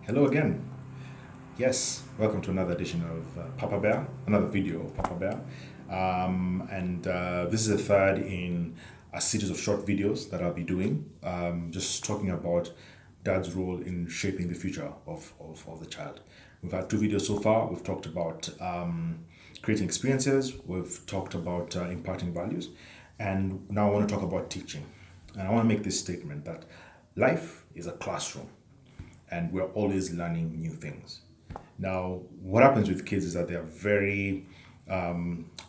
Hello again. Yes, welcome to another edition of Papa Bear, another video of Papa Bear. And this is the third in a series of short videos that I'll be doing, just talking about dad's role in shaping the future of the child. We've had two videos so far. We've talked about creating experiences, we've talked about imparting values, and now I want to talk about teaching. And I want to make this statement that life is a classroom and we're always learning new things. Now, what happens with kids is that they are very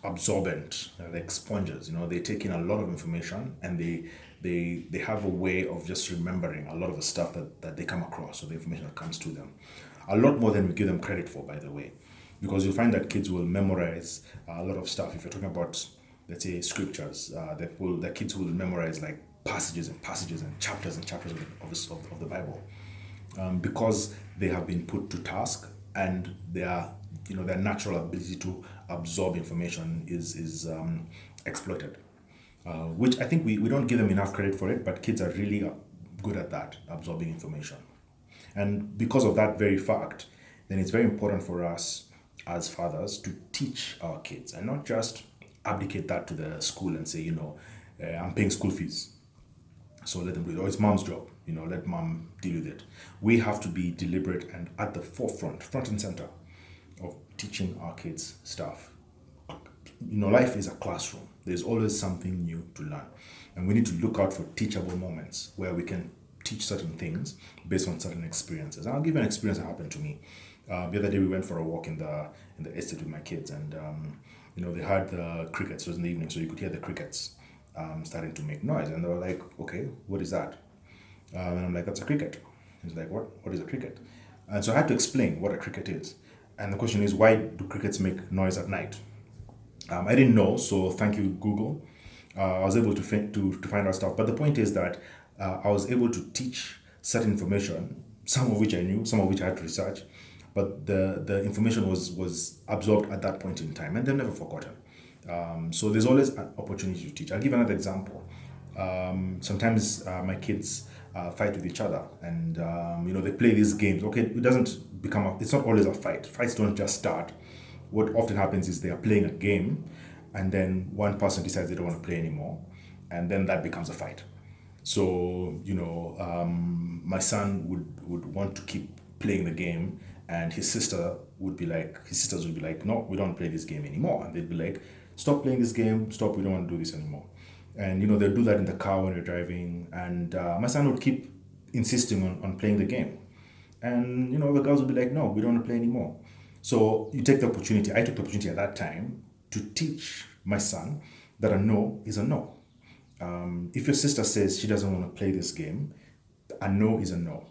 absorbent, like sponges. They take in a lot of information and they have a way of just remembering a lot of the stuff that they come across or the information that comes to them. A lot more than we give them credit for, by the way, because you'll find that kids will memorize a lot of stuff. If you're talking about, let's say, scriptures, the kids will memorize like passages and passages and chapters of the Bible because they have been put to task and their natural ability to absorb information is exploited, which I think we don't give them enough credit for it, but kids are really good at that, absorbing information. And because of that very fact, then it's very important for us as fathers to teach our kids and not just abdicate that to the school and say, I'm paying school fees, so let them do it. Or it's mom's job, let mom deal with it. We have to be deliberate and at the forefront, front and center of teaching our kids stuff. Life is a classroom. There's always something new to learn. And we need to look out for teachable moments where we can teach certain things based on certain experiences. And I'll give you an experience that happened to me. The other day we went for a walk in the estate with my kids, and they had the crickets. It was in the evening, so you could hear the crickets starting to make noise, and they were like, "Okay, what is that?" And I'm like, "That's a cricket." He's like, "What? What is a cricket?" And so I had to explain what a cricket is. And the question is, why do crickets make noise at night? I didn't know, so thank you, Google. I was able to find out stuff. But the point is that I was able to teach certain information, some of which I knew, some of which I had to research, but the information was absorbed at that point in time, and they're never forgotten. So there's always an opportunity to teach. I'll give another example. Sometimes my kids fight with each other, and they play these games. Okay, it doesn't it's not always a fight. Fights don't just start. What often happens is they are playing a game, and then one person decides they don't want to play anymore, and then that becomes a fight. So my son would want to keep playing the game, and his sisters would be like, "No, we don't play this game anymore," and they'd be like, "Stop playing this game, stop, we don't want to do this anymore." And they'll do that in the car when you're driving, and my son would keep insisting on playing the game, and the girls would be like, "No, we don't want to play anymore." So I took the opportunity at that time to teach my son that a no is a no. If your sister says she doesn't want to play this game, a no is a no.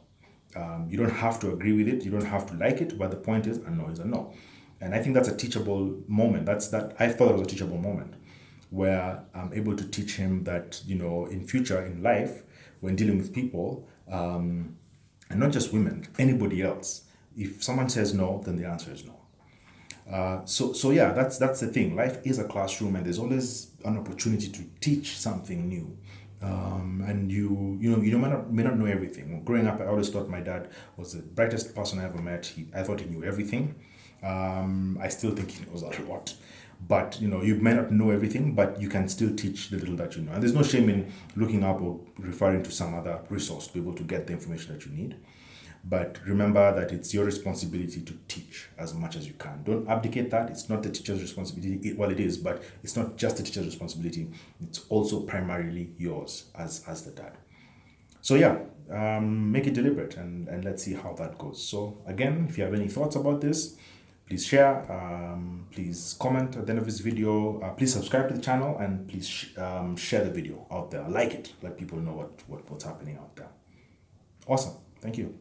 You don't have to agree with it. You don't have to like it. But the point is, a no is a no. And I think that's a teachable moment. I thought it was a teachable moment where I'm able to teach him that, in future, in life, when dealing with people, and not just women, anybody else, if someone says no, then the answer is no. So yeah, that's the thing. Life is a classroom, and there's always an opportunity to teach something new. And you may not know everything. Growing up, I always thought my dad was the brightest person I ever met. I thought he knew everything. I still think he knows a lot. But you may not know everything, but you can still teach the little that you know. And there's no shame in looking up or referring to some other resource to be able to get the information that you need. But remember that it's your responsibility to teach as much as you can. Don't abdicate that. It's not the teacher's responsibility. Well, it is, but it's not just the teacher's responsibility. It's also primarily yours as the dad. So yeah, make it deliberate, and let's see how that goes. So again, if you have any thoughts about this, please share. Please comment at the end of this video. Please subscribe to the channel, and please share the video out there. Like it. Let people know what's happening out there. Awesome. Thank you.